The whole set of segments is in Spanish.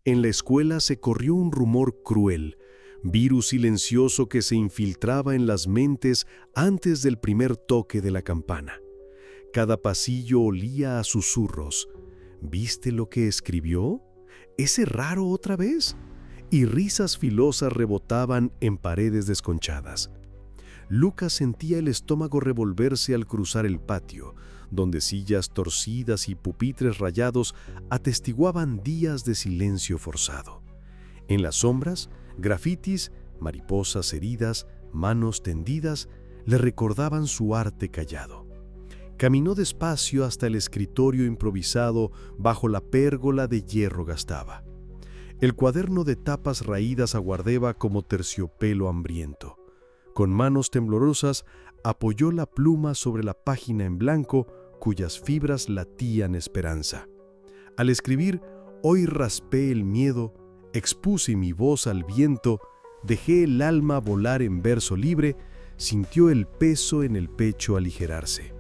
En la escuela se corrió un rumor cruel, virus silencioso que se infiltraba en las mentes antes del primer toque de la campana. Cada pasillo olía a susurros. ¿Viste lo que escribió? ¿Ese raro otra vez? Y risas filosas rebotaban en paredes desconchadas. Lucas sentía el estómago revolverse al cruzar el patio, donde sillas torcidas y pupitres rayados atestiguaban días de silencio forzado. En las sombras, grafitis, mariposas heridas, manos tendidas, le recordaban su arte callado. Caminó despacio hasta el escritorio improvisado bajo la pérgola de hierro gastaba. El cuaderno de tapas raídas aguardeba como terciopelo hambriento. Con manos temblorosas apoyó la pluma sobre la página en blanco cuyas fibras latían esperanza. Al escribir, hoy raspé el miedo, expuse mi voz al viento, dejé el alma volar en verso libre, sintió el peso en el pecho aligerarse.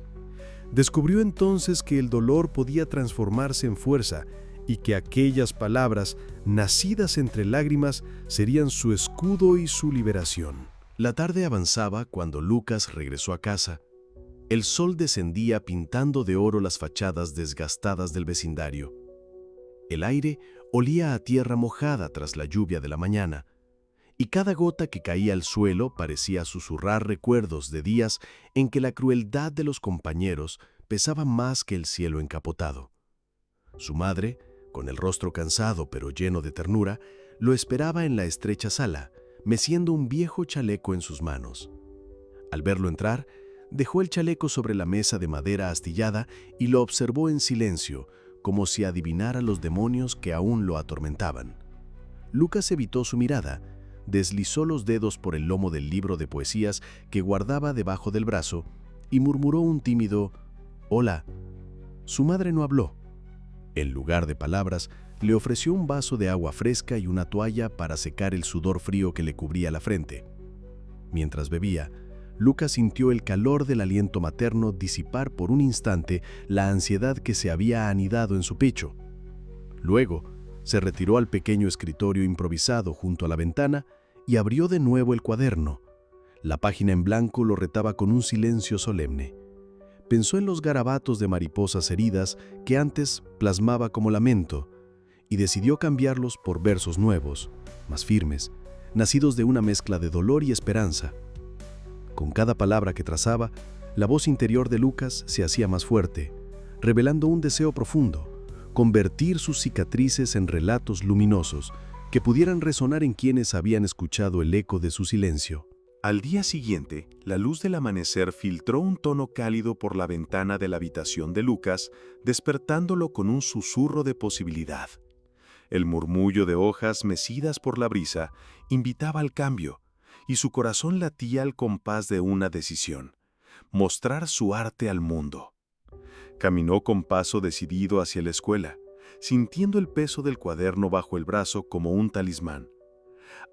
Descubrió entonces que el dolor podía transformarse en fuerza y que aquellas palabras, nacidas entre lágrimas, serían su escudo y su liberación. La tarde avanzaba cuando Lucas regresó a casa. El sol descendía pintando de oro las fachadas desgastadas del vecindario. El aire olía a tierra mojada tras la lluvia de la mañana, y cada gota que caía al suelo parecía susurrar recuerdos de días en que la crueldad de los compañeros pesaba más que el cielo encapotado. Su madre, con el rostro cansado pero lleno de ternura, lo esperaba en la estrecha sala, meciendo un viejo chaleco en sus manos. Al verlo entrar, dejó el chaleco sobre la mesa de madera astillada y lo observó en silencio, como si adivinara los demonios que aún lo atormentaban. Lucas evitó su mirada, deslizó los dedos por el lomo del libro de poesías que guardaba debajo del brazo y murmuró un tímido «Hola». Su madre no habló. En lugar de palabras, le ofreció un vaso de agua fresca y una toalla para secar el sudor frío que le cubría la frente. Mientras bebía, Lucas sintió el calor del aliento materno disipar por un instante la ansiedad que se había anidado en su pecho. Luego, se retiró al pequeño escritorio improvisado junto a la ventana y abrió de nuevo el cuaderno. La página en blanco lo retaba con un silencio solemne. Pensó en los garabatos de mariposas heridas que antes plasmaba como lamento y decidió cambiarlos por versos nuevos, más firmes, nacidos de una mezcla de dolor y esperanza. Con cada palabra que trazaba, la voz interior de Lucas se hacía más fuerte, revelando un deseo profundo: convertir sus cicatrices en relatos luminosos que pudieran resonar en quienes habían escuchado el eco de su silencio. Al día siguiente, la luz del amanecer filtró un tono cálido por la ventana de la habitación de Lucas, despertándolo con un susurro de posibilidad. El murmullo de hojas mecidas por la brisa invitaba al cambio, y su corazón latía al compás de una decisión: mostrar su arte al mundo. Caminó con paso decidido hacia la escuela, sintiendo el peso del cuaderno bajo el brazo como un talismán.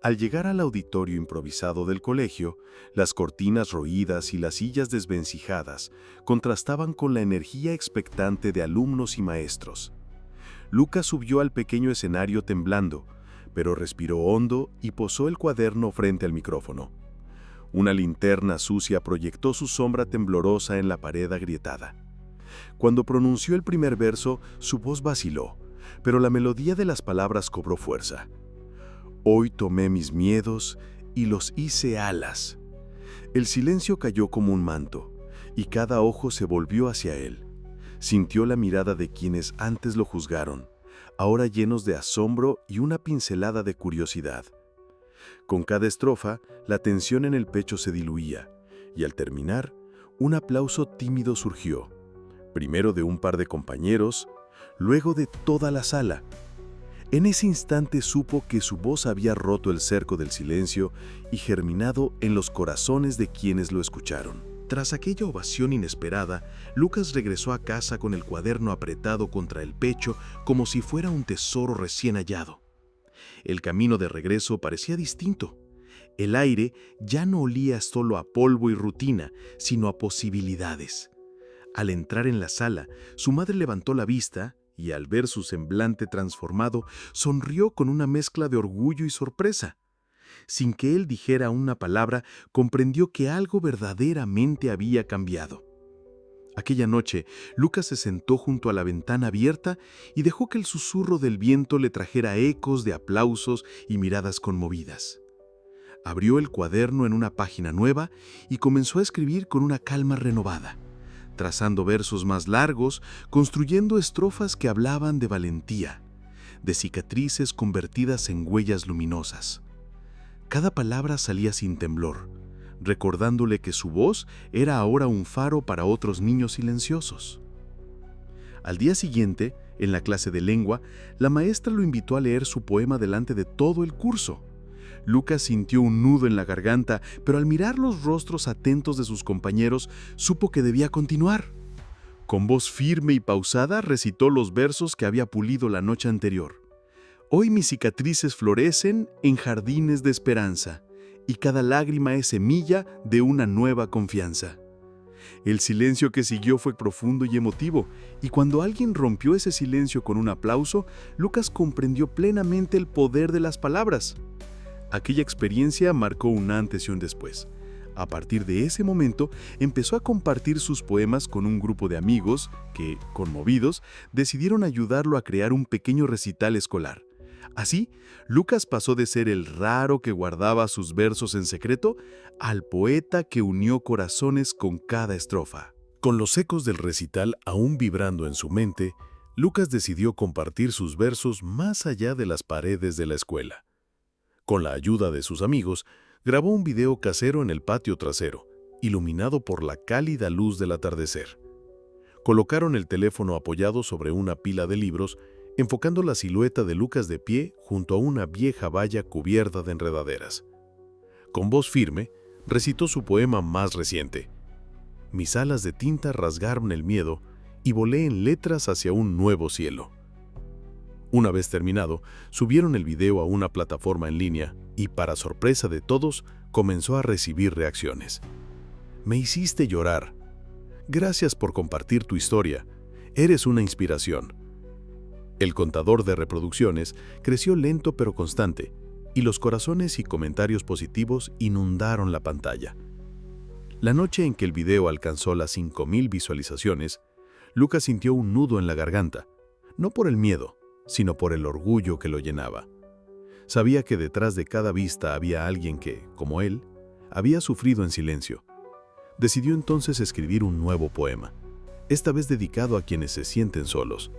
Al llegar al auditorio improvisado del colegio, las cortinas roídas y las sillas desvencijadas contrastaban con la energía expectante de alumnos y maestros. Lucas subió al pequeño escenario temblando, pero respiró hondo y posó el cuaderno frente al micrófono. Una linterna sucia proyectó su sombra temblorosa en la pared agrietada. Cuando pronunció el primer verso, su voz vaciló, pero la melodía de las palabras cobró fuerza. Hoy tomé mis miedos y los hice alas. El silencio cayó como un manto, y cada ojo se volvió hacia él. Sintió la mirada de quienes antes lo juzgaron, ahora llenos de asombro y una pincelada de curiosidad. Con cada estrofa, la tensión en el pecho se diluía, y al terminar, un aplauso tímido surgió, primero de un par de compañeros, luego de toda la sala. En ese instante supo que su voz había roto el cerco del silencio y germinado en los corazones de quienes lo escucharon. Tras aquella ovación inesperada, Lucas regresó a casa con el cuaderno apretado contra el pecho como si fuera un tesoro recién hallado. El camino de regreso parecía distinto. El aire ya no olía solo a polvo y rutina, sino a posibilidades. Al entrar en la sala, su madre levantó la vista y al ver su semblante transformado, sonrió con una mezcla de orgullo y sorpresa. Sin que él dijera una palabra, comprendió que algo verdaderamente había cambiado. Aquella noche, Lucas se sentó junto a la ventana abierta y dejó que el susurro del viento le trajera ecos de aplausos y miradas conmovidas. Abrió el cuaderno en una página nueva y comenzó a escribir con una calma renovada, trazando versos más largos, construyendo estrofas que hablaban de valentía, de cicatrices convertidas en huellas luminosas. Cada palabra salía sin temblor, recordándole que su voz era ahora un faro para otros niños silenciosos. Al día siguiente, en la clase de lengua, la maestra lo invitó a leer su poema delante de todo el curso. Lucas sintió un nudo en la garganta, pero al mirar los rostros atentos de sus compañeros, supo que debía continuar. Con voz firme y pausada recitó los versos que había pulido la noche anterior. Hoy mis cicatrices florecen en jardines de esperanza, y cada lágrima es semilla de una nueva confianza. El silencio que siguió fue profundo y emotivo, y cuando alguien rompió ese silencio con un aplauso, Lucas comprendió plenamente el poder de las palabras. Aquella experiencia marcó un antes y un después. A partir de ese momento, empezó a compartir sus poemas con un grupo de amigos que, conmovidos, decidieron ayudarlo a crear un pequeño recital escolar. Así, Lucas pasó de ser el raro que guardaba sus versos en secreto al poeta que unió corazones con cada estrofa. Con los ecos del recital aún vibrando en su mente, Lucas decidió compartir sus versos más allá de las paredes de la escuela. Con la ayuda de sus amigos, grabó un video casero en el patio trasero, iluminado por la cálida luz del atardecer. Colocaron el teléfono apoyado sobre una pila de libros, enfocando la silueta de Lucas de pie junto a una vieja valla cubierta de enredaderas. Con voz firme, recitó su poema más reciente. Mis alas de tinta rasgaron el miedo y volé en letras hacia un nuevo cielo. Una vez terminado, subieron el video a una plataforma en línea y, para sorpresa de todos, comenzó a recibir reacciones. Me hiciste llorar. Gracias por compartir tu historia. Eres una inspiración. El contador de reproducciones creció lento pero constante, y los corazones y comentarios positivos inundaron la pantalla. La noche en que el video alcanzó las 5,000 visualizaciones, Lucas sintió un nudo en la garganta, no por el miedo, sino por el orgullo que lo llenaba. Sabía que detrás de cada vista había alguien que, como él, había sufrido en silencio. Decidió entonces escribir un nuevo poema, esta vez dedicado a quienes se sienten solos.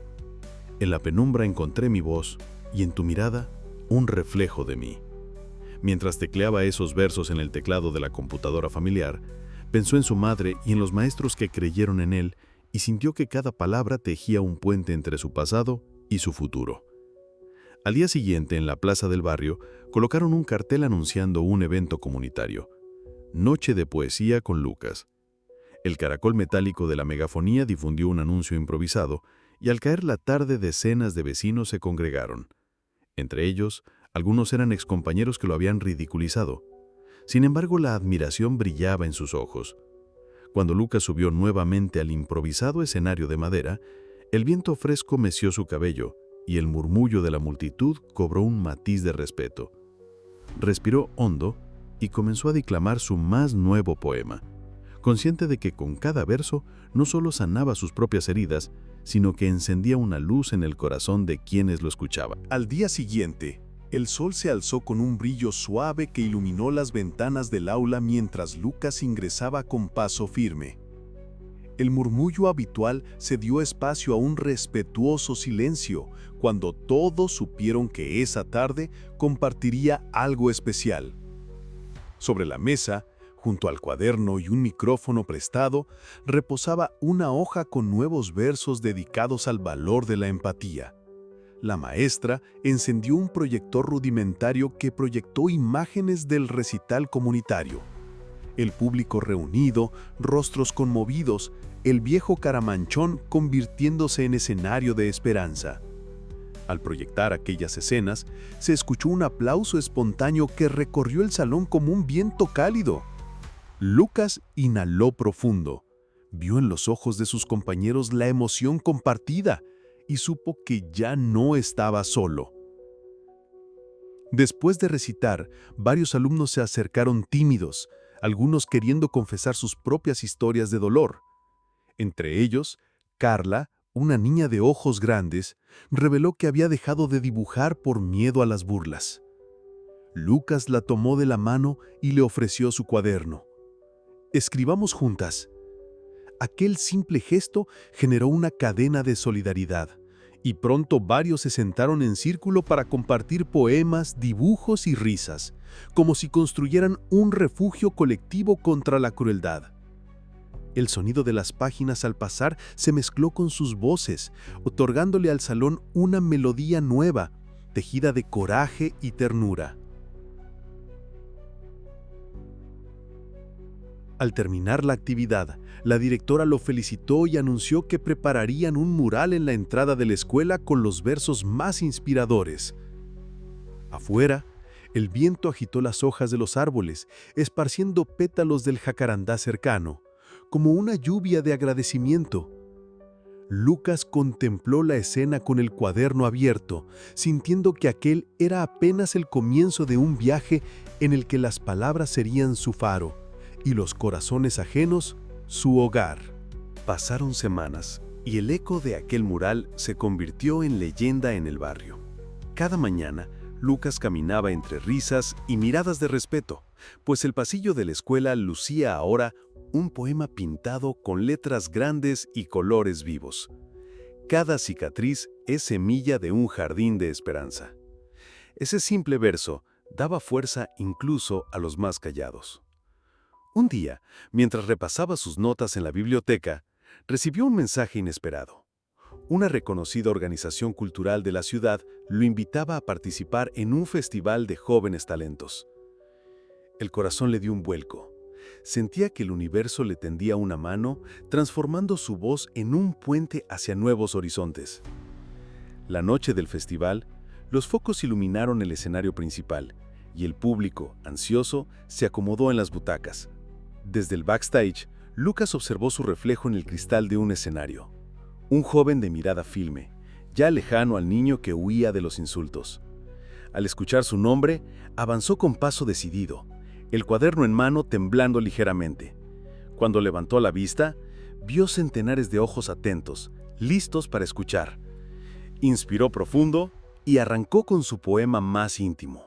En la penumbra encontré mi voz y en tu mirada un reflejo de mí. Mientras tecleaba esos versos en el teclado de la computadora familiar, pensó en su madre y en los maestros que creyeron en él y sintió que cada palabra tejía un puente entre su pasado y su futuro. Al día siguiente, en la plaza del barrio, colocaron un cartel anunciando un evento comunitario. Noche de poesía con Lucas. El caracol metálico de la megafonía difundió un anuncio improvisado y al caer la tarde decenas de vecinos se congregaron. Entre ellos, algunos eran excompañeros que lo habían ridiculizado. Sin embargo, la admiración brillaba en sus ojos. Cuando Lucas subió nuevamente al improvisado escenario de madera, el viento fresco meció su cabello y el murmullo de la multitud cobró un matiz de respeto. Respiró hondo y comenzó a declamar su más nuevo poema, consciente de que con cada verso no solo sanaba sus propias heridas, sino que encendía una luz en el corazón de quienes lo escuchaban. Al día siguiente, el sol se alzó con un brillo suave que iluminó las ventanas del aula mientras Lucas ingresaba con paso firme. El murmullo habitual se dio espacio a un respetuoso silencio cuando todos supieron que esa tarde compartiría algo especial. Sobre la mesa, junto al cuaderno y un micrófono prestado, reposaba una hoja con nuevos versos dedicados al valor de la empatía. La maestra encendió un proyector rudimentario que proyectó imágenes del recital comunitario. El público reunido, rostros conmovidos, el viejo Caramanchón convirtiéndose en escenario de esperanza. Al proyectar aquellas escenas, se escuchó un aplauso espontáneo que recorrió el salón como un viento cálido. Lucas inhaló profundo, vio en los ojos de sus compañeros la emoción compartida y supo que ya no estaba solo. Después de recitar, varios alumnos se acercaron tímidos, algunos queriendo confesar sus propias historias de dolor. Entre ellos, Carla, una niña de ojos grandes, reveló que había dejado de dibujar por miedo a las burlas. Lucas la tomó de la mano y le ofreció su cuaderno. «Escribamos juntas». Aquel simple gesto generó una cadena de solidaridad, y pronto varios se sentaron en círculo para compartir poemas, dibujos y risas, como si construyeran un refugio colectivo contra la crueldad. El sonido de las páginas al pasar se mezcló con sus voces, otorgándole al salón una melodía nueva, tejida de coraje y ternura. Al terminar la actividad, la directora lo felicitó y anunció que prepararían un mural en la entrada de la escuela con los versos más inspiradores. Afuera, el viento agitó las hojas de los árboles, esparciendo pétalos del jacarandá cercano, como una lluvia de agradecimiento. Lucas contempló la escena con el cuaderno abierto, sintiendo que aquel era apenas el comienzo de un viaje en el que las palabras serían su faro y los corazones ajenos su hogar. Pasaron semanas y el eco de aquel mural se convirtió en leyenda en el barrio. Cada mañana, Lucas caminaba entre risas y miradas de respeto, pues el pasillo de la escuela lucía ahora un poema pintado con letras grandes y colores vivos. Cada cicatriz es semilla de un jardín de esperanza. Ese simple verso daba fuerza incluso a los más callados. Un día, mientras repasaba sus notas en la biblioteca, recibió un mensaje inesperado. Una reconocida organización cultural de la ciudad lo invitaba a participar en un festival de jóvenes talentos. El corazón le dio un vuelco. Sentía que el universo le tendía una mano, transformando su voz en un puente hacia nuevos horizontes. La noche del festival, los focos iluminaron el escenario principal, y el público, ansioso, se acomodó en las butacas. Desde el backstage, Lucas observó su reflejo en el cristal de un escenario. Un joven de mirada firme, ya lejano al niño que huía de los insultos. Al escuchar su nombre, avanzó con paso decidido, el cuaderno en mano temblando ligeramente. Cuando levantó la vista, vio centenares de ojos atentos, listos para escuchar. Inspiró profundo y arrancó con su poema más íntimo.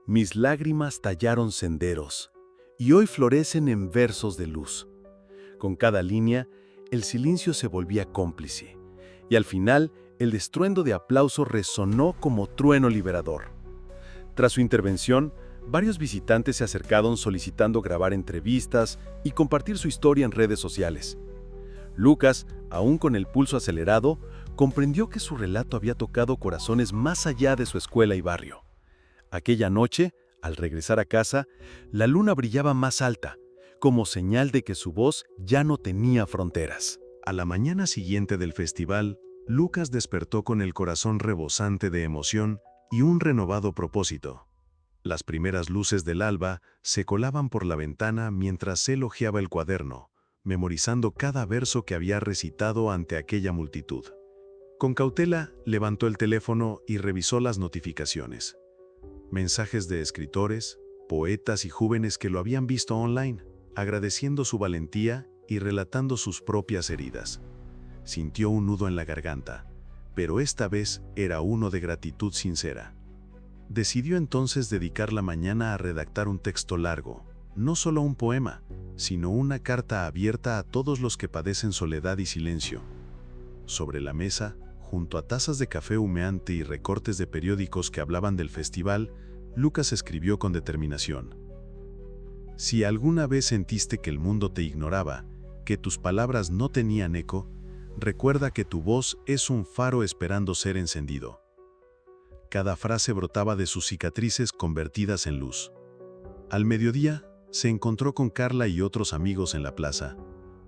Mis lágrimas tallaron senderos, y hoy florecen en versos de luz. Con cada línea, el silencio se volvía cómplice, y al final, el estruendo de aplauso resonó como trueno liberador. Tras su intervención, varios visitantes se acercaron solicitando grabar entrevistas y compartir su historia en redes sociales. Lucas, aún con el pulso acelerado, comprendió que su relato había tocado corazones más allá de su escuela y barrio. Aquella noche, al regresar a casa, la luna brillaba más alta, como señal de que su voz ya no tenía fronteras. A la mañana siguiente del festival, Lucas despertó con el corazón rebosante de emoción y un renovado propósito. Las primeras luces del alba se colaban por la ventana mientras él hojeaba el cuaderno, memorizando cada verso que había recitado ante aquella multitud. Con cautela, levantó el teléfono y revisó las notificaciones. Mensajes de escritores, poetas y jóvenes que lo habían visto online, agradeciendo su valentía y relatando sus propias heridas. Sintió un nudo en la garganta, pero esta vez era uno de gratitud sincera. Decidió entonces dedicar la mañana a redactar un texto largo, no solo un poema, sino una carta abierta a todos los que padecen soledad y silencio. Sobre la mesa, junto a tazas de café humeante y recortes de periódicos que hablaban del festival, Lucas escribió con determinación. Si alguna vez sentiste que el mundo te ignoraba, que tus palabras no tenían eco, recuerda que tu voz es un faro esperando ser encendido. Cada frase brotaba de sus cicatrices convertidas en luz. Al mediodía, se encontró con Carla y otros amigos en la plaza.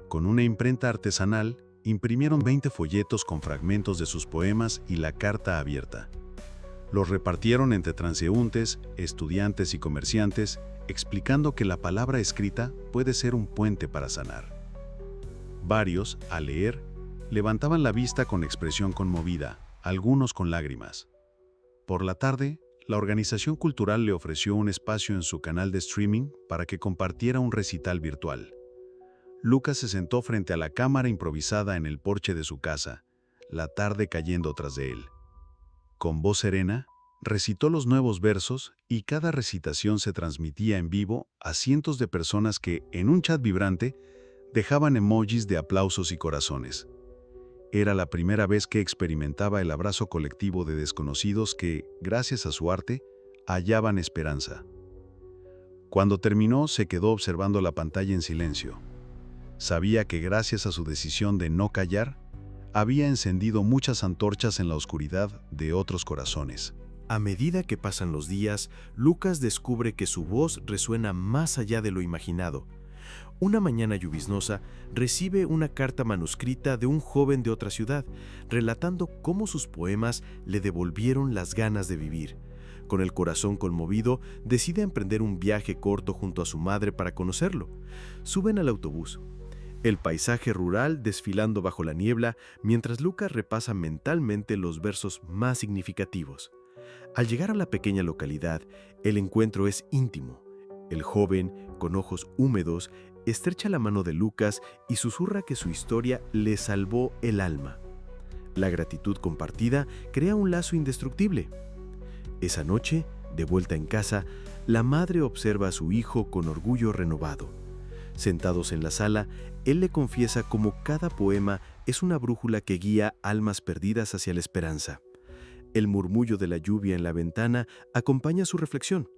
Con una imprenta artesanal, imprimieron 20 folletos con fragmentos de sus poemas y la carta abierta. Los repartieron entre transeúntes, estudiantes y comerciantes, explicando que la palabra escrita puede ser un puente para sanar. Varios, al leer, levantaban la vista con expresión conmovida, algunos con lágrimas. Por la tarde, la organización cultural le ofreció un espacio en su canal de streaming para que compartiera un recital virtual. Lucas se sentó frente a la cámara improvisada en el porche de su casa, la tarde cayendo tras de él. Con voz serena, recitó los nuevos versos y cada recitación se transmitía en vivo a cientos de personas que, en un chat vibrante, dejaban emojis de aplausos y corazones. Era la primera vez que experimentaba el abrazo colectivo de desconocidos que, gracias a su arte, hallaban esperanza. Cuando terminó, se quedó observando la pantalla en silencio. Sabía que gracias a su decisión de no callar, había encendido muchas antorchas en la oscuridad de otros corazones. A medida que pasan los días, Lucas descubre que su voz resuena más allá de lo imaginado. Una mañana lluviosa, recibe una carta manuscrita de un joven de otra ciudad, relatando cómo sus poemas le devolvieron las ganas de vivir. Con el corazón conmovido, decide emprender un viaje corto junto a su madre para conocerlo. Suben al autobús. El paisaje rural desfilando bajo la niebla, mientras Lucas repasa mentalmente los versos más significativos. Al llegar a la pequeña localidad, el encuentro es íntimo. El joven, con ojos húmedos, estrecha la mano de Lucas y susurra que su historia le salvó el alma. La gratitud compartida crea un lazo indestructible. Esa noche, de vuelta en casa, la madre observa a su hijo con orgullo renovado. Sentados en la sala, él le confiesa cómo cada poema es una brújula que guía almas perdidas hacia la esperanza. El murmullo de la lluvia en la ventana acompaña su reflexión.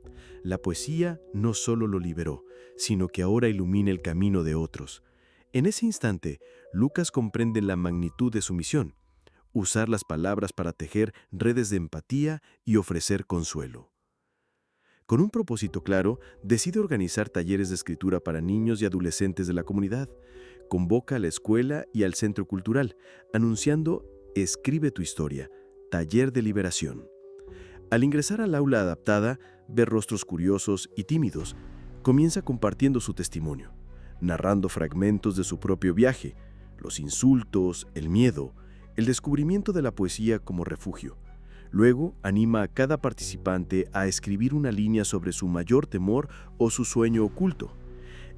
La poesía no solo lo liberó, sino que ahora ilumina el camino de otros. En ese instante, Lucas comprende la magnitud de su misión: usar las palabras para tejer redes de empatía y ofrecer consuelo. Con un propósito claro, decide organizar talleres de escritura para niños y adolescentes de la comunidad. Convoca a la escuela y al centro cultural, anunciando «Escribe tu historia, taller de liberación». Al ingresar al aula adaptada, ve rostros curiosos y tímidos. Comienza compartiendo su testimonio, narrando fragmentos de su propio viaje, los insultos, el miedo, el descubrimiento de la poesía como refugio. Luego, anima a cada participante a escribir una línea sobre su mayor temor o su sueño oculto.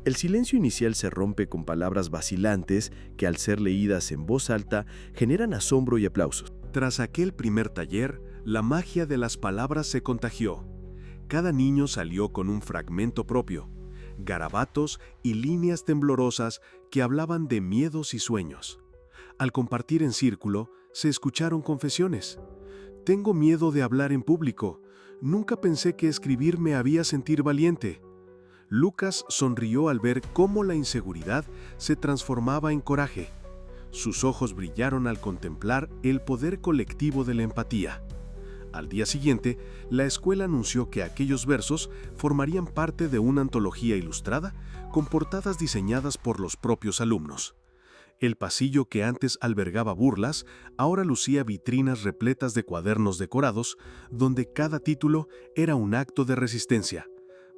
El silencio inicial se rompe con palabras vacilantes que, al ser leídas en voz alta, generan asombro y aplausos. Tras aquel primer taller, la magia de las palabras se contagió. Cada niño salió con un fragmento propio, garabatos y líneas temblorosas que hablaban de miedos y sueños. Al compartir en círculo, se escucharon confesiones. Tengo miedo de hablar en público. Nunca pensé que escribir me haría sentir valiente. Lucas sonrió al ver cómo la inseguridad se transformaba en coraje. Sus ojos brillaron al contemplar el poder colectivo de la empatía. Al día siguiente, la escuela anunció que aquellos versos formarían parte de una antología ilustrada con portadas diseñadas por los propios alumnos. El pasillo que antes albergaba burlas, ahora lucía vitrinas repletas de cuadernos decorados, donde cada título era un acto de resistencia.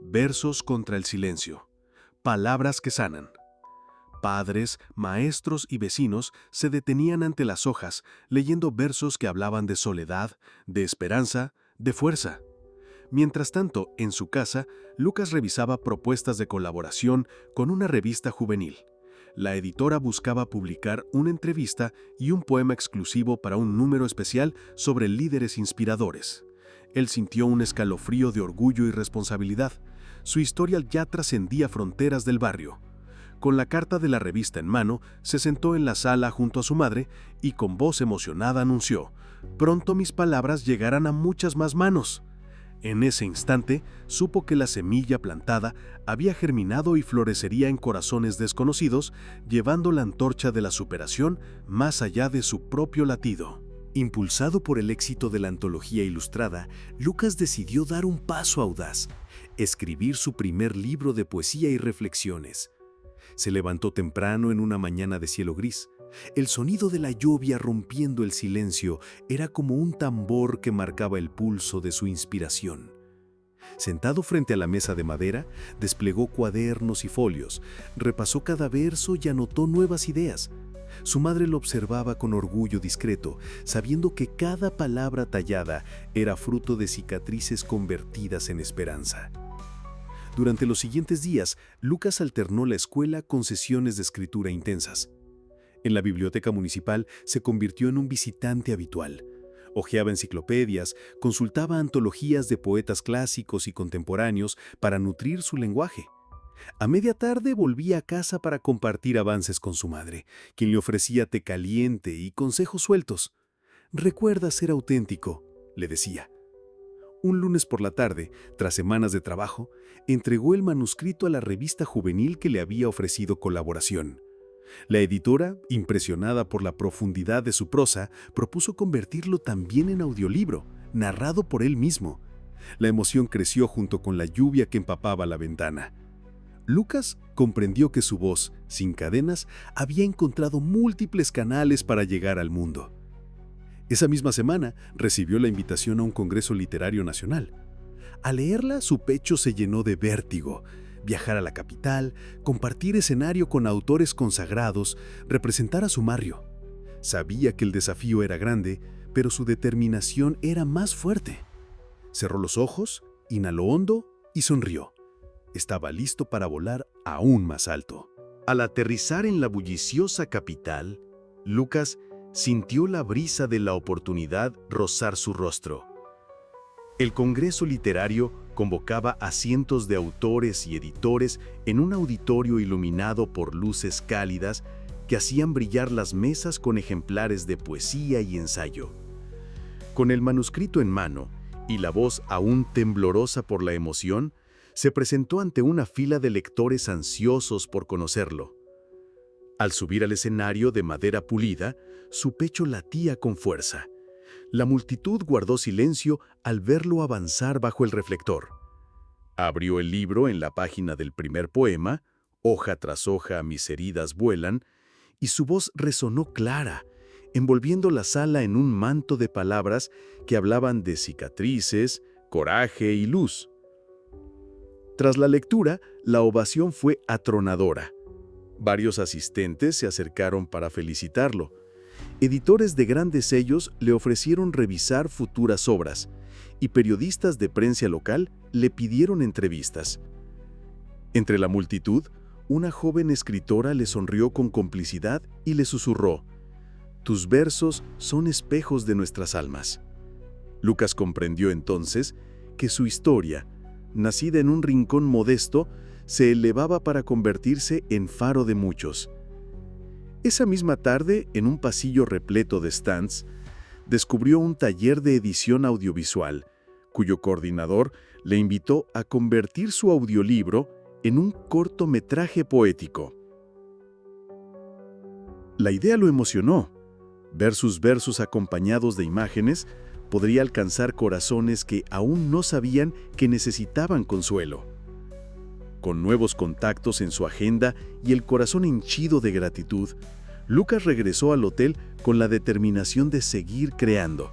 Versos contra el silencio. Palabras que sanan. Padres, maestros y vecinos se detenían ante las hojas, leyendo versos que hablaban de soledad, de esperanza, de fuerza. Mientras tanto, en su casa, Lucas revisaba propuestas de colaboración con una revista juvenil. La editora buscaba publicar una entrevista y un poema exclusivo para un número especial sobre líderes inspiradores. Él sintió un escalofrío de orgullo y responsabilidad. Su historia ya trascendía fronteras del barrio. Con la carta de la revista en mano, se sentó en la sala junto a su madre y con voz emocionada anunció: «Pronto mis palabras llegarán a muchas más manos». En ese instante, supo que la semilla plantada había germinado y florecería en corazones desconocidos, llevando la antorcha de la superación más allá de su propio latido. Impulsado por el éxito de la antología ilustrada, Lucas decidió dar un paso audaz: escribir su primer libro de poesía y reflexiones. Se levantó temprano en una mañana de cielo gris. El sonido de la lluvia rompiendo el silencio era como un tambor que marcaba el pulso de su inspiración. Sentado frente a la mesa de madera, desplegó cuadernos y folios, repasó cada verso y anotó nuevas ideas. Su madre lo observaba con orgullo discreto, sabiendo que cada palabra tallada era fruto de cicatrices convertidas en esperanza. Durante los siguientes días, Lucas alternó la escuela con sesiones de escritura intensas. En la biblioteca municipal se convirtió en un visitante habitual. Hojeaba enciclopedias, consultaba antologías de poetas clásicos y contemporáneos para nutrir su lenguaje. A media tarde volvía a casa para compartir avances con su madre, quien le ofrecía té caliente y consejos sueltos. «Recuerda ser auténtico», le decía. Un lunes por la tarde, tras semanas de trabajo, entregó el manuscrito a la revista juvenil que le había ofrecido colaboración. La editora, impresionada por la profundidad de su prosa, propuso convertirlo también en audiolibro, narrado por él mismo. La emoción creció junto con la lluvia que empapaba la ventana. Lucas comprendió que su voz, sin cadenas, había encontrado múltiples canales para llegar al mundo. Esa misma semana recibió la invitación a un congreso literario nacional. Al leerla, su pecho se llenó de vértigo. Viajar a la capital, compartir escenario con autores consagrados, representar a su barrio. Sabía que el desafío era grande, pero su determinación era más fuerte. Cerró los ojos, inhaló hondo y sonrió. Estaba listo para volar aún más alto. Al aterrizar en la bulliciosa capital, Lucas sintió la brisa de la oportunidad rozar su rostro. El Congreso Literario convocaba a cientos de autores y editores en un auditorio iluminado por luces cálidas que hacían brillar las mesas con ejemplares de poesía y ensayo. Con el manuscrito en mano y la voz aún temblorosa por la emoción, se presentó ante una fila de lectores ansiosos por conocerlo. Al subir al escenario de madera pulida, su pecho latía con fuerza. La multitud guardó silencio al verlo avanzar bajo el reflector. Abrió el libro en la página del primer poema, hoja tras hoja mis heridas vuelan, y su voz resonó clara, envolviendo la sala en un manto de palabras que hablaban de cicatrices, coraje y luz. Tras la lectura, la ovación fue atronadora. Varios asistentes se acercaron para felicitarlo. Editores de grandes sellos le ofrecieron revisar futuras obras, y periodistas de prensa local le pidieron entrevistas. Entre la multitud, una joven escritora le sonrió con complicidad y le susurró: «Tus versos son espejos de nuestras almas». Lucas comprendió entonces que su historia, nacida en un rincón modesto, se elevaba para convertirse en faro de muchos. Esa misma tarde, en un pasillo repleto de stands, descubrió un taller de edición audiovisual, cuyo coordinador le invitó a convertir su audiolibro en un cortometraje poético. La idea lo emocionó. Ver sus versos acompañados de imágenes podría alcanzar corazones que aún no sabían que necesitaban consuelo. Con nuevos contactos en su agenda y el corazón henchido de gratitud, Lucas regresó al hotel con la determinación de seguir creando,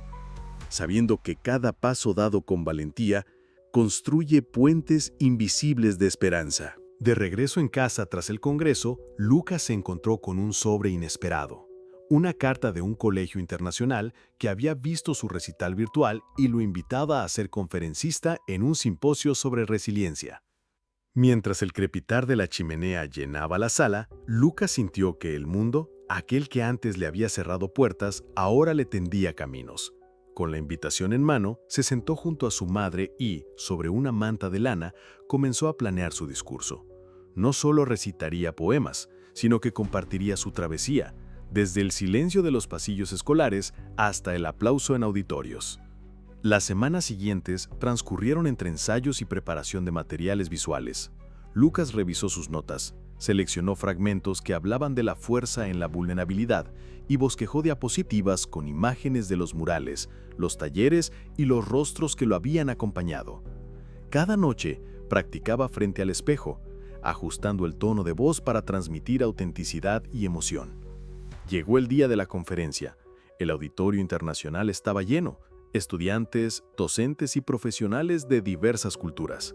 sabiendo que cada paso dado con valentía construye puentes invisibles de esperanza. De regreso en casa tras el congreso, Lucas se encontró con un sobre inesperado. Una carta de un colegio internacional que había visto su recital virtual y lo invitaba a ser conferencista en un simposio sobre resiliencia. Mientras el crepitar de la chimenea llenaba la sala, Lucas sintió que el mundo, aquel que antes le había cerrado puertas, ahora le tendía caminos. Con la invitación en mano, se sentó junto a su madre y, sobre una manta de lana, comenzó a planear su discurso. No solo recitaría poemas, sino que compartiría su travesía, desde el silencio de los pasillos escolares hasta el aplauso en auditorios. Las semanas siguientes transcurrieron entre ensayos y preparación de materiales visuales. Lucas revisó sus notas, seleccionó fragmentos que hablaban de la fuerza en la vulnerabilidad y bosquejó diapositivas con imágenes de los murales, los talleres y los rostros que lo habían acompañado. Cada noche practicaba frente al espejo, ajustando el tono de voz para transmitir autenticidad y emoción. Llegó el día de la conferencia. El auditorio internacional estaba lleno, estudiantes, docentes y profesionales de diversas culturas.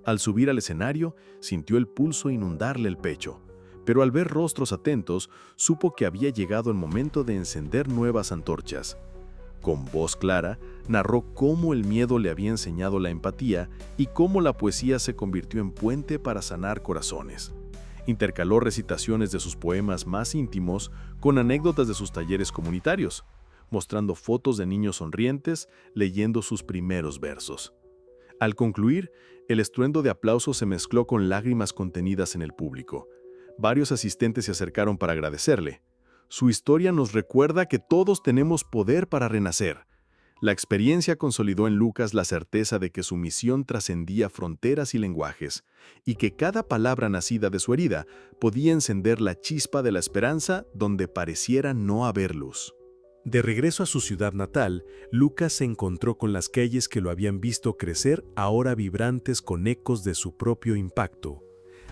Al subir al escenario, sintió el pulso inundarle el pecho, pero al ver rostros atentos, supo que había llegado el momento de encender nuevas antorchas. Con voz clara, narró cómo el miedo le había enseñado la empatía y cómo la poesía se convirtió en puente para sanar corazones. Intercaló recitaciones de sus poemas más íntimos con anécdotas de sus talleres comunitarios, mostrando fotos de niños sonrientes leyendo sus primeros versos. Al concluir, el estruendo de aplausos se mezcló con lágrimas contenidas en el público. Varios asistentes se acercaron para agradecerle. Su historia nos recuerda que todos tenemos poder para renacer. La experiencia consolidó en Lucas la certeza de que su misión trascendía fronteras y lenguajes, y que cada palabra nacida de su herida podía encender la chispa de la esperanza donde pareciera no haber luz. De regreso a su ciudad natal, Lucas se encontró con las calles que lo habían visto crecer, ahora vibrantes con ecos de su propio impacto.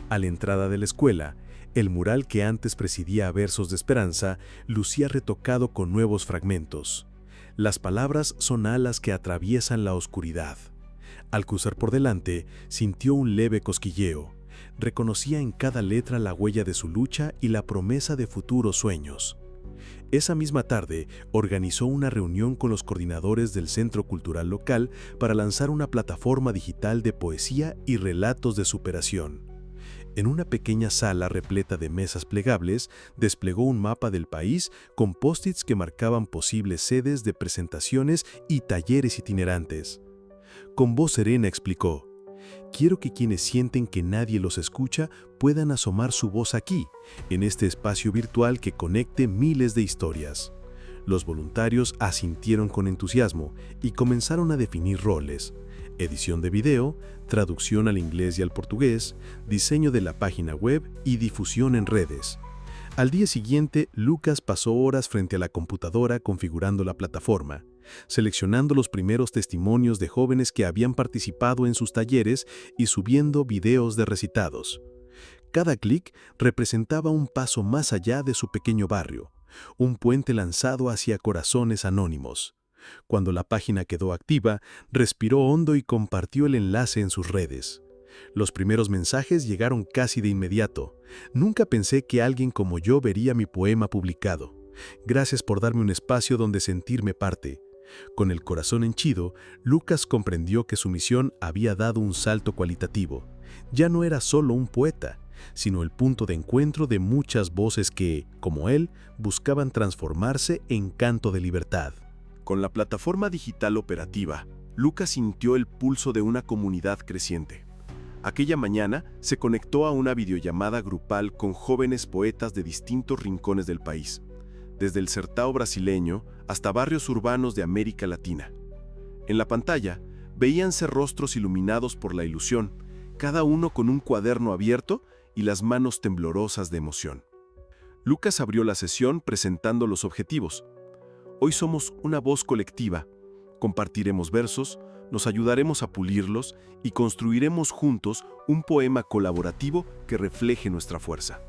A la entrada de la escuela, el mural que antes presidía versos de esperanza lucía retocado con nuevos fragmentos. Las palabras son alas que atraviesan la oscuridad. Al cruzar por delante, sintió un leve cosquilleo. Reconocía en cada letra la huella de su lucha y la promesa de futuros sueños. Esa misma tarde, organizó una reunión con los coordinadores del Centro Cultural local para lanzar una plataforma digital de poesía y relatos de superación. En una pequeña sala repleta de mesas plegables, desplegó un mapa del país con post-its que marcaban posibles sedes de presentaciones y talleres itinerantes. Con voz serena explicó: «Quiero que quienes sienten que nadie los escucha puedan asomar su voz aquí, en este espacio virtual que conecte miles de historias». Los voluntarios asintieron con entusiasmo y comenzaron a definir roles: edición de video, traducción al inglés y al portugués, diseño de la página web y difusión en redes. Al día siguiente, Lucas pasó horas frente a la computadora configurando la plataforma, seleccionando los primeros testimonios de jóvenes que habían participado en sus talleres y subiendo videos de recitados. Cada clic representaba un paso más allá de su pequeño barrio, un puente lanzado hacia corazones anónimos. Cuando la página quedó activa, respiró hondo y compartió el enlace en sus redes. Los primeros mensajes llegaron casi de inmediato. «Nunca pensé que alguien como yo vería mi poema publicado. Gracias por darme un espacio donde sentirme parte». Con el corazón henchido, Lucas comprendió que su misión había dado un salto cualitativo. Ya no era solo un poeta, sino el punto de encuentro de muchas voces que, como él, buscaban transformarse en canto de libertad. Con la plataforma digital operativa, Lucas sintió el pulso de una comunidad creciente. Aquella mañana se conectó a una videollamada grupal con jóvenes poetas de distintos rincones del país, desde el Sertão brasileño hasta barrios urbanos de América Latina. En la pantalla, veíanse rostros iluminados por la ilusión, cada uno con un cuaderno abierto y las manos temblorosas de emoción. Lucas abrió la sesión presentando los objetivos. Hoy somos una voz colectiva, compartiremos versos, nos ayudaremos a pulirlos y construiremos juntos un poema colaborativo que refleje nuestra fuerza.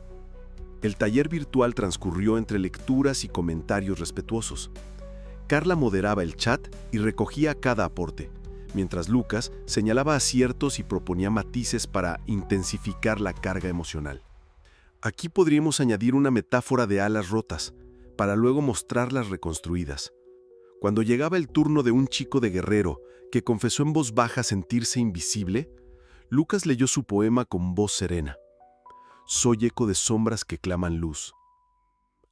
El taller virtual transcurrió entre lecturas y comentarios respetuosos. Carla moderaba el chat y recogía cada aporte, mientras Lucas señalaba aciertos y proponía matices para intensificar la carga emocional. Aquí podríamos añadir una metáfora de alas rotas, para luego mostrarlas reconstruidas. Cuando llegaba el turno de un chico de Guerrero que confesó en voz baja sentirse invisible, Lucas leyó su poema con voz serena. «Soy eco de sombras que claman luz».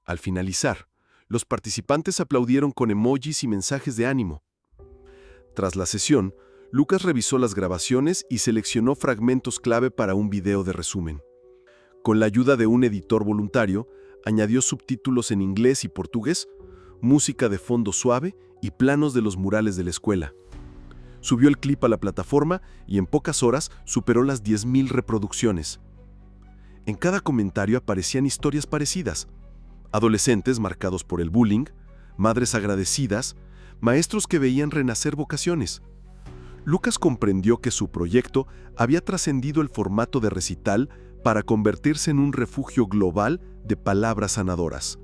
Al finalizar, los participantes aplaudieron con emojis y mensajes de ánimo. Tras la sesión, Lucas revisó las grabaciones y seleccionó fragmentos clave para un video de resumen. Con la ayuda de un editor voluntario, añadió subtítulos en inglés y portugués, música de fondo suave y planos de los murales de la escuela. Subió el clip a la plataforma y en pocas horas superó las 10.000 reproducciones. En cada comentario aparecían historias parecidas: adolescentes marcados por el bullying, madres agradecidas, maestros que veían renacer vocaciones. Lucas comprendió que su proyecto había trascendido el formato de recital para convertirse en un refugio global de palabras sanadoras.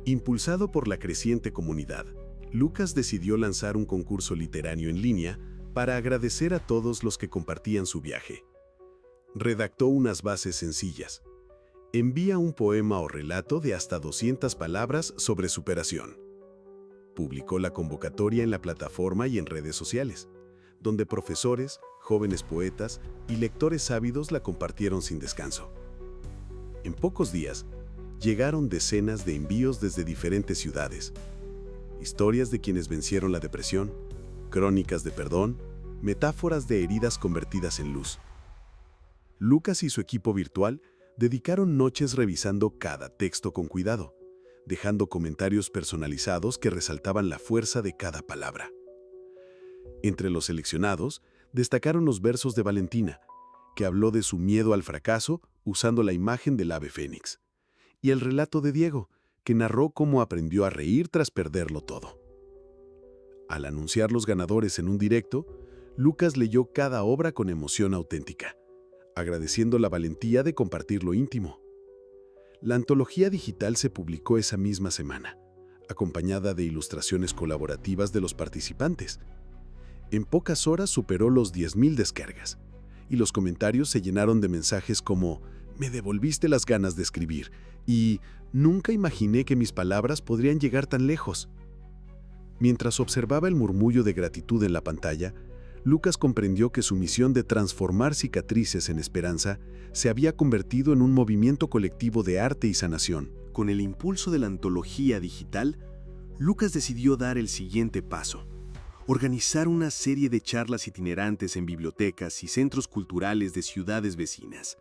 Impulsado por la creciente comunidad, Lucas decidió lanzar un concurso literario en línea para agradecer a todos los que compartían su viaje. Redactó unas bases sencillas: Envía un poema o relato de hasta 200 palabras sobre superación. Publicó la convocatoria en la plataforma y en redes sociales, donde profesores, jóvenes poetas y lectores ávidos la compartieron sin descanso. En pocos días, llegaron decenas de envíos desde diferentes ciudades. Historias de quienes vencieron la depresión, crónicas de perdón, metáforas de heridas convertidas en luz. Lucas y su equipo virtual dedicaron noches revisando cada texto con cuidado, dejando comentarios personalizados que resaltaban la fuerza de cada palabra. Entre los seleccionados, destacaron los versos de Valentina, que habló de su miedo al fracaso usando la imagen del ave fénix, y el relato de Diego, que narró cómo aprendió a reír tras perderlo todo. Al anunciar los ganadores en un directo, Lucas leyó cada obra con emoción auténtica, agradeciendo la valentía de compartir lo íntimo. La antología digital se publicó esa misma semana, acompañada de ilustraciones colaborativas de los participantes. En pocas horas superó los 10,000 descargas, y los comentarios se llenaron de mensajes como «Me devolviste las ganas de escribir» y «Nunca imaginé que mis palabras podrían llegar tan lejos». Mientras observaba el murmullo de gratitud en la pantalla, Lucas comprendió que su misión de transformar cicatrices en esperanza se había convertido en un movimiento colectivo de arte y sanación. Con el impulso de la antología digital, Lucas decidió dar el siguiente paso: organizar una serie de charlas itinerantes en bibliotecas y centros culturales de ciudades vecinas.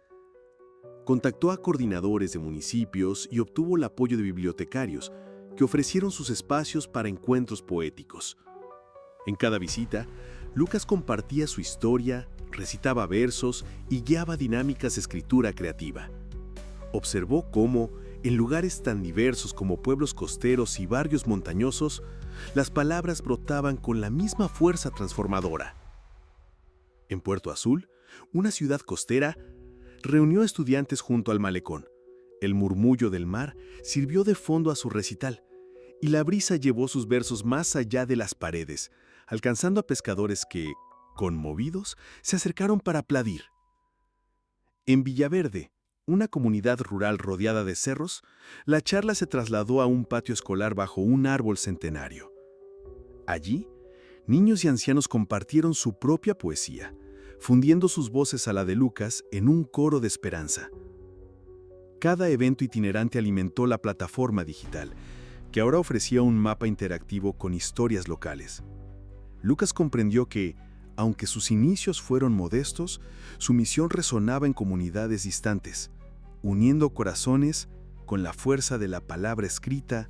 Contactó a coordinadores de municipios y obtuvo el apoyo de bibliotecarios que ofrecieron sus espacios para encuentros poéticos. En cada visita, Lucas compartía su historia, recitaba versos y guiaba dinámicas de escritura creativa. Observó cómo, en lugares tan diversos como pueblos costeros y barrios montañosos, las palabras brotaban con la misma fuerza transformadora. En Puerto Azul, una ciudad costera, reunió a estudiantes junto al malecón. El murmullo del mar sirvió de fondo a su recital, y la brisa llevó sus versos más allá de las paredes, alcanzando a pescadores que, conmovidos, se acercaron para aplaudir. En Villaverde, una comunidad rural rodeada de cerros, la charla se trasladó a un patio escolar bajo un árbol centenario. Allí, niños y ancianos compartieron su propia poesía, fundiendo sus voces a la de Lucas en un coro de esperanza. Cada evento itinerante alimentó la plataforma digital, que ahora ofrecía un mapa interactivo con historias locales. Lucas comprendió que, aunque sus inicios fueron modestos, su misión resonaba en comunidades distantes, uniendo corazones con la fuerza de la palabra escrita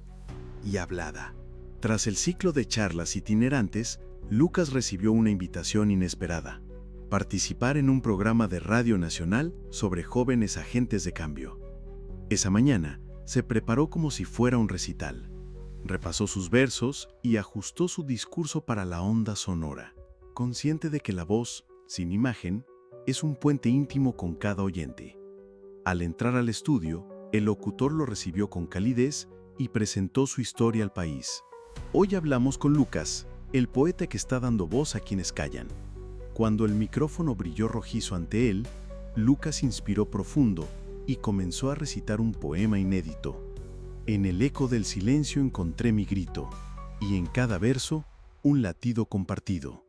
y hablada. Tras el ciclo de charlas itinerantes, Lucas recibió una invitación inesperada: participar en un programa de Radio Nacional sobre jóvenes agentes de cambio. Esa mañana, se preparó como si fuera un recital. Repasó sus versos y ajustó su discurso para la onda sonora, consciente de que la voz, sin imagen, es un puente íntimo con cada oyente. Al entrar al estudio, el locutor lo recibió con calidez y presentó su historia al país. Hoy hablamos con Lucas, el poeta que está dando voz a quienes callan. Cuando el micrófono brilló rojizo ante él, Lucas inspiró profundo y comenzó a recitar un poema inédito. En el eco del silencio encontré mi grito, y en cada verso, un latido compartido.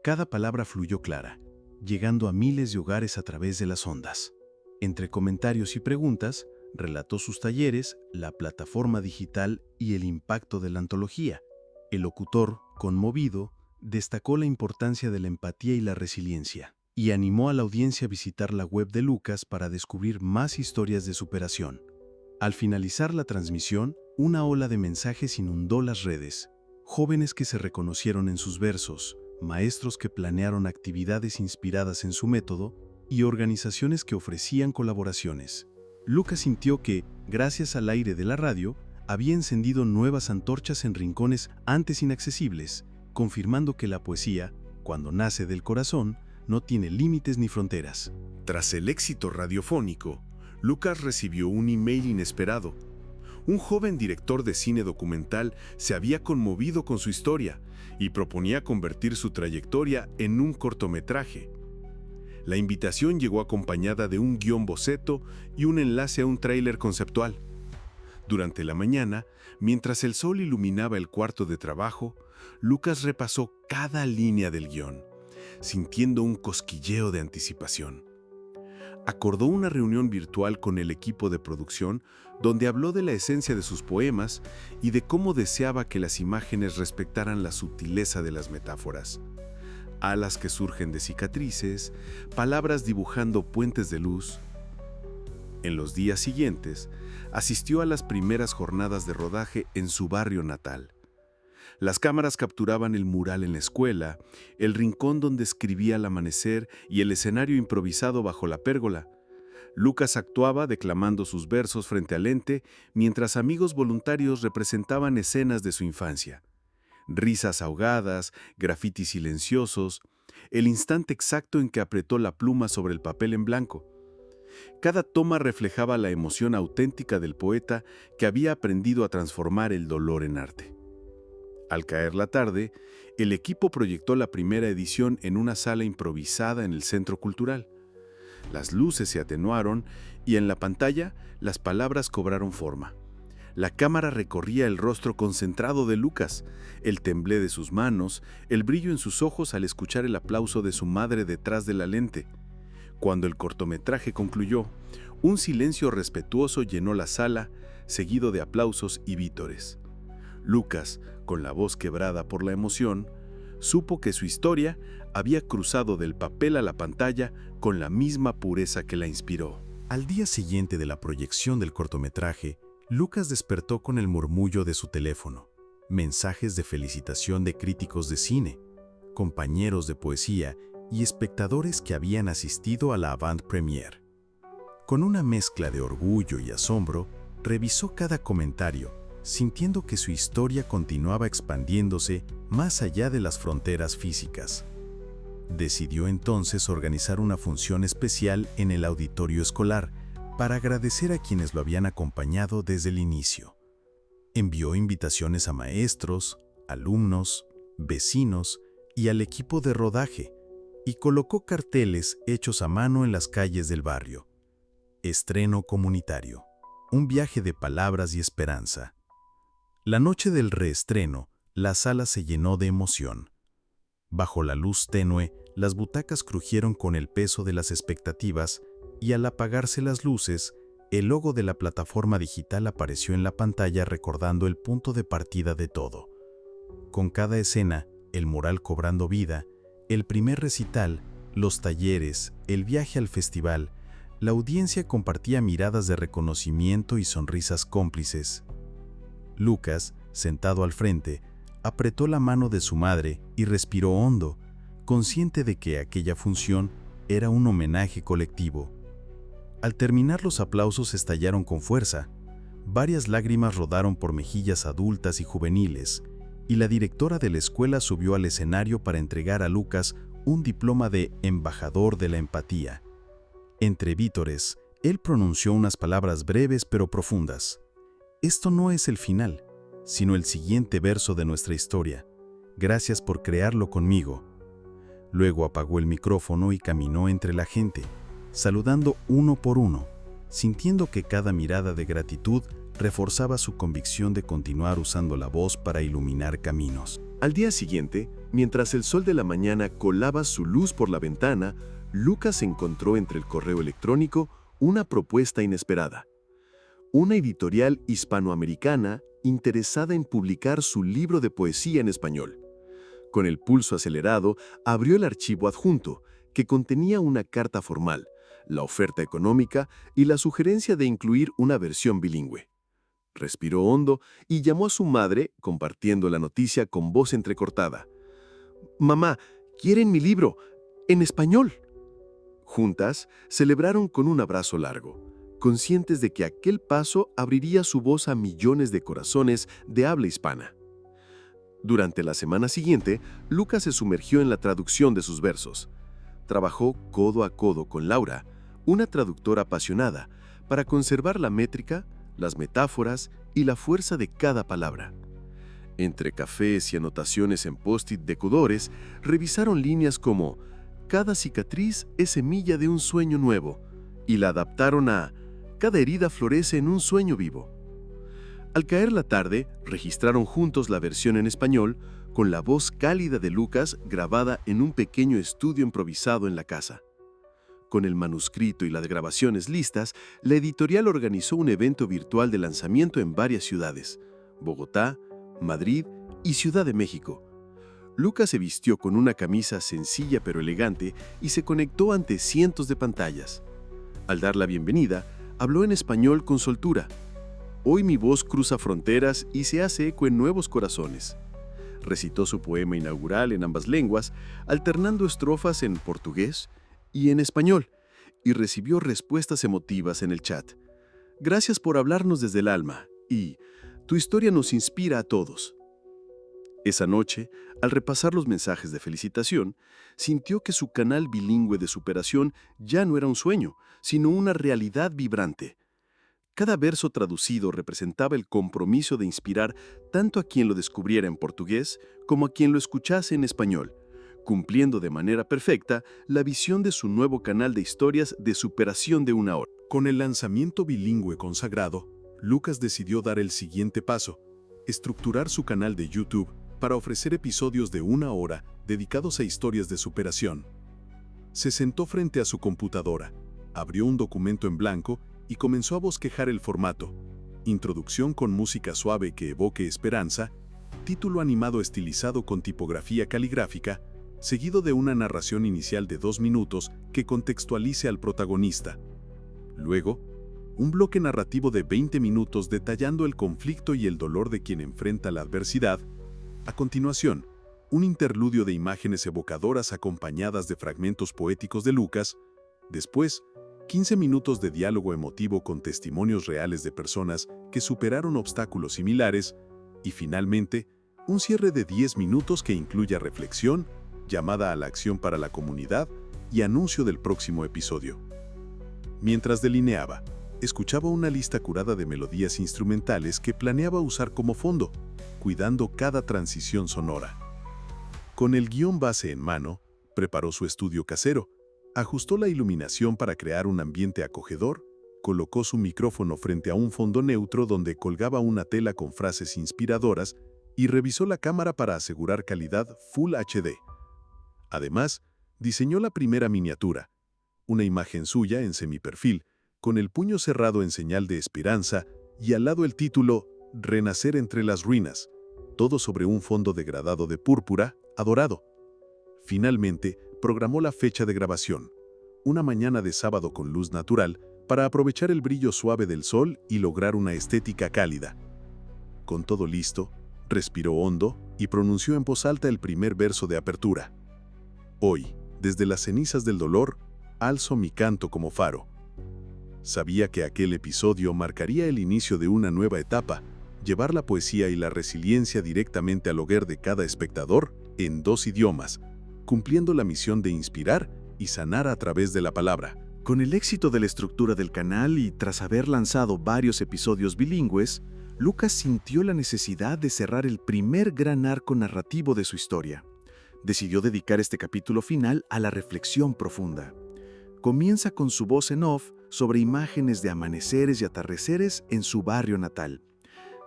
Cada palabra fluyó clara, llegando a miles de hogares a través de las ondas. Entre comentarios y preguntas, relató sus talleres, la plataforma digital y el impacto de la antología. El locutor, conmovido, destacó la importancia de la empatía y la resiliencia, y animó a la audiencia a visitar la web de Lucas para descubrir más historias de superación. Al finalizar la transmisión, una ola de mensajes inundó las redes. Jóvenes que se reconocieron en sus versos, maestros que planearon actividades inspiradas en su método y organizaciones que ofrecían colaboraciones. Lucas sintió que, gracias al aire de la radio, había encendido nuevas antorchas en rincones antes inaccesibles, confirmando que la poesía, cuando nace del corazón, no tiene límites ni fronteras. Tras el éxito radiofónico, Lucas recibió un email inesperado. Un joven director de cine documental se había conmovido con su historia y proponía convertir su trayectoria en un cortometraje. La invitación llegó acompañada de un guión boceto y un enlace a un tráiler conceptual. Durante la mañana, mientras el sol iluminaba el cuarto de trabajo, Lucas repasó cada línea del guión, sintiendo un cosquilleo de anticipación. Acordó una reunión virtual con el equipo de producción donde habló de la esencia de sus poemas y de cómo deseaba que las imágenes respetaran la sutileza de las metáforas. Alas que surgen de cicatrices, palabras dibujando puentes de luz. En los días siguientes, asistió a las primeras jornadas de rodaje en su barrio natal. Las cámaras capturaban el mural en la escuela, el rincón donde escribía al amanecer y el escenario improvisado bajo la pérgola. Lucas actuaba declamando sus versos frente al lente, mientras amigos voluntarios representaban escenas de su infancia. Risas ahogadas, grafitis silenciosos, el instante exacto en que apretó la pluma sobre el papel en blanco. Cada toma reflejaba la emoción auténtica del poeta que había aprendido a transformar el dolor en arte. Al caer la tarde, el equipo proyectó la primera edición en una sala improvisada en el Centro Cultural. Las luces se atenuaron y en la pantalla las palabras cobraron forma. La cámara recorría el rostro concentrado de Lucas, el temblé de sus manos, el brillo en sus ojos al escuchar el aplauso de su madre detrás de la lente. Cuando el cortometraje concluyó, un silencio respetuoso llenó la sala, seguido de aplausos y vítores. Lucas, con la voz quebrada por la emoción, supo que su historia había cruzado del papel a la pantalla con la misma pureza que la inspiró. Al día siguiente de la proyección del cortometraje, Lucas despertó con el murmullo de su teléfono, mensajes de felicitación de críticos de cine, compañeros de poesía y espectadores que habían asistido a la avant-première. Con una mezcla de orgullo y asombro, revisó cada comentario, sintiendo que su historia continuaba expandiéndose más allá de las fronteras físicas. Decidió entonces organizar una función especial en el auditorio escolar para agradecer a quienes lo habían acompañado desde el inicio. Envió invitaciones a maestros, alumnos, vecinos y al equipo de rodaje, y colocó carteles hechos a mano en las calles del barrio. Estreno comunitario, un viaje de palabras y esperanza. La noche del reestreno, la sala se llenó de emoción. Bajo la luz tenue, las butacas crujieron con el peso de las expectativas y al apagarse las luces, el logo de la plataforma digital apareció en la pantalla recordando el punto de partida de todo. Con cada escena, el mural cobrando vida, el primer recital, los talleres, el viaje al festival, la audiencia compartía miradas de reconocimiento y sonrisas cómplices. Lucas, sentado al frente, apretó la mano de su madre y respiró hondo, consciente de que aquella función era un homenaje colectivo. Al terminar, los aplausos estallaron con fuerza. Varias lágrimas rodaron por mejillas adultas y juveniles, y la directora de la escuela subió al escenario para entregar a Lucas un diploma de embajador de la empatía. Entre vítores, él pronunció unas palabras breves pero profundas. Esto no es el final, sino el siguiente verso de nuestra historia. Gracias por crearlo conmigo. Luego apagó el micrófono y caminó entre la gente, saludando uno por uno, sintiendo que cada mirada de gratitud reforzaba su convicción de continuar usando la voz para iluminar caminos. Al día siguiente, mientras el sol de la mañana colaba su luz por la ventana, Lucas encontró entre el correo electrónico una propuesta inesperada. Una editorial hispanoamericana interesada en publicar su libro de poesía en español. Con el pulso acelerado, abrió el archivo adjunto, que contenía una carta formal, la oferta económica y la sugerencia de incluir una versión bilingüe. Respiró hondo y llamó a su madre, compartiendo la noticia con voz entrecortada. «Mamá, ¿quieren mi libro? ¡En español!». Juntas, celebraron con un abrazo largo, conscientes de que aquel paso abriría su voz a millones de corazones de habla hispana. Durante la semana siguiente, Lucas se sumergió en la traducción de sus versos. Trabajó codo a codo con Laura, una traductora apasionada, para conservar la métrica, las metáforas y la fuerza de cada palabra. Entre cafés y anotaciones en post-it decudores, revisaron líneas como Cada cicatriz es semilla de un sueño nuevo, y la adaptaron a cada herida florece en un sueño vivo. Al caer la tarde, registraron juntos la versión en español con la voz cálida de Lucas grabada en un pequeño estudio improvisado en la casa. Con el manuscrito y las grabaciones listas, la editorial organizó un evento virtual de lanzamiento en varias ciudades: Bogotá, Madrid y Ciudad de México. Lucas se vistió con una camisa sencilla pero elegante y se conectó ante cientos de pantallas. Al dar la bienvenida, habló en español con soltura. Hoy mi voz cruza fronteras y se hace eco en nuevos corazones. Recitó su poema inaugural en ambas lenguas, alternando estrofas en portugués y en español, y recibió respuestas emotivas en el chat. Gracias por hablarnos desde el alma, y tu historia nos inspira a todos. Esa noche, al repasar los mensajes de felicitación, sintió que su canal bilingüe de superación ya no era un sueño, sino una realidad vibrante. Cada verso traducido representaba el compromiso de inspirar tanto a quien lo descubriera en portugués como a quien lo escuchase en español, cumpliendo de manera perfecta la visión de su nuevo canal de historias de superación de una hora. Con el lanzamiento bilingüe consagrado, Lucas decidió dar el siguiente paso: estructurar su canal de YouTube para ofrecer episodios de 1 hora dedicados a historias de superación. Se sentó frente a su computadora, abrió un documento en blanco y comenzó a bosquejar el formato: introducción con música suave que evoque esperanza, título animado estilizado con tipografía caligráfica, seguido de una narración inicial de 2 minutos que contextualice al protagonista. Luego, un bloque narrativo de 20 minutos detallando el conflicto y el dolor de quien enfrenta la adversidad. A continuación, un interludio de imágenes evocadoras acompañadas de fragmentos poéticos de Lucas. Después, 15 minutos de diálogo emotivo con testimonios reales de personas que superaron obstáculos similares. Y finalmente, un cierre de 10 minutos que incluya reflexión, llamada a la acción para la comunidad y anuncio del próximo episodio. Mientras delineaba, escuchaba una lista curada de melodías instrumentales que planeaba usar como fondo, cuidando cada transición sonora. Con el guión base en mano, preparó su estudio casero, ajustó la iluminación para crear un ambiente acogedor, colocó su micrófono frente a un fondo neutro donde colgaba una tela con frases inspiradoras y revisó la cámara para asegurar calidad Full HD. Además, diseñó la primera miniatura, una imagen suya en semiperfil, con el puño cerrado en señal de esperanza y al lado el título Renacer entre las ruinas, todo sobre un fondo degradado de púrpura, adorado. Finalmente, programó la fecha de grabación, una mañana de sábado con luz natural, para aprovechar el brillo suave del sol y lograr una estética cálida. Con todo listo, respiró hondo y pronunció en voz alta el primer verso de apertura. Hoy, desde las cenizas del dolor, alzo mi canto como faro. Sabía que aquel episodio marcaría el inicio de una nueva etapa: llevar la poesía y la resiliencia directamente al hogar de cada espectador en 2 idiomas, cumpliendo la misión de inspirar y sanar a través de la palabra. Con el éxito de la estructura del canal y tras haber lanzado varios episodios bilingües, Lucas sintió la necesidad de cerrar el primer gran arco narrativo de su historia. Decidió dedicar este capítulo final a la reflexión profunda. Comienza con su voz en off sobre imágenes de amaneceres y atardeceres en su barrio natal.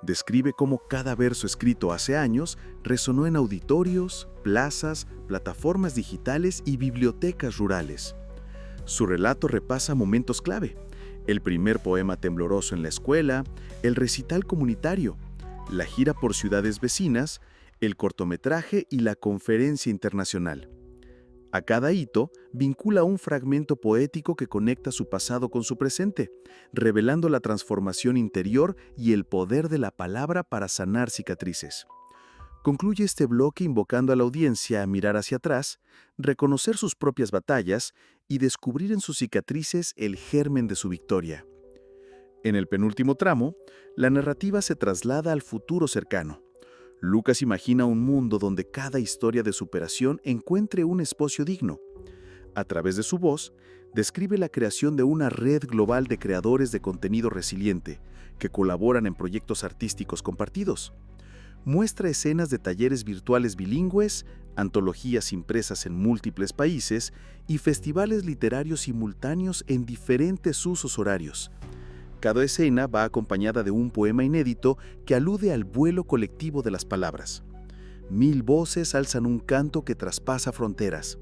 Describe cómo cada verso escrito hace años resonó en auditorios, plazas, plataformas digitales y bibliotecas rurales. Su relato repasa momentos clave: el primer poema tembloroso en la escuela, el recital comunitario, la gira por ciudades vecinas, el cortometraje y la conferencia internacional. A cada hito vincula un fragmento poético que conecta su pasado con su presente, revelando la transformación interior y el poder de la palabra para sanar cicatrices. Concluye este bloque invocando a la audiencia a mirar hacia atrás, reconocer sus propias batallas y descubrir en sus cicatrices el germen de su victoria. En el penúltimo tramo, la narrativa se traslada al futuro cercano. Lucas imagina un mundo donde cada historia de superación encuentre un espacio digno. A través de su voz, describe la creación de una red global de creadores de contenido resiliente que colaboran en proyectos artísticos compartidos. Muestra escenas de talleres virtuales bilingües, antologías impresas en múltiples países y festivales literarios simultáneos en diferentes usos horarios. Cada escena va acompañada de un poema inédito que alude al vuelo colectivo de las palabras. 1000 voces alzan un canto que traspasa fronteras.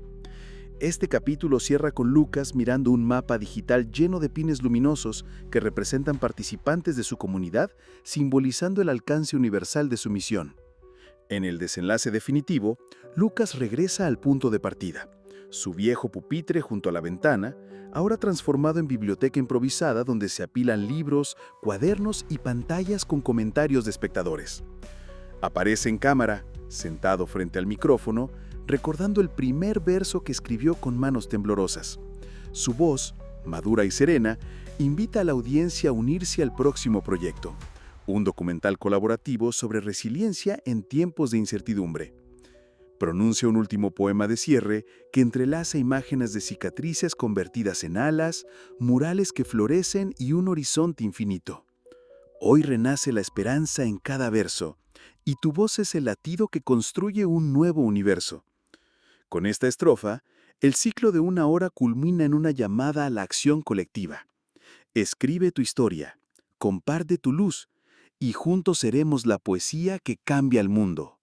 Este capítulo cierra con Lucas mirando un mapa digital lleno de pines luminosos que representan participantes de su comunidad, simbolizando el alcance universal de su misión. En el desenlace definitivo, Lucas regresa al punto de partida, su viejo pupitre junto a la ventana, ahora transformado en biblioteca improvisada donde se apilan libros, cuadernos y pantallas con comentarios de espectadores. Aparece en cámara, sentado frente al micrófono, recordando el primer verso que escribió con manos temblorosas. Su voz, madura y serena, invita a la audiencia a unirse al próximo proyecto, un documental colaborativo sobre resiliencia en tiempos de incertidumbre. Pronuncia un último poema de cierre que entrelaza imágenes de cicatrices convertidas en alas, murales que florecen y un horizonte infinito. Hoy renace la esperanza en cada verso, y tu voz es el latido que construye un nuevo universo. Con esta estrofa, el ciclo de 1 hora culmina en una llamada a la acción colectiva. Escribe tu historia, comparte tu luz, y juntos seremos la poesía que cambia el mundo.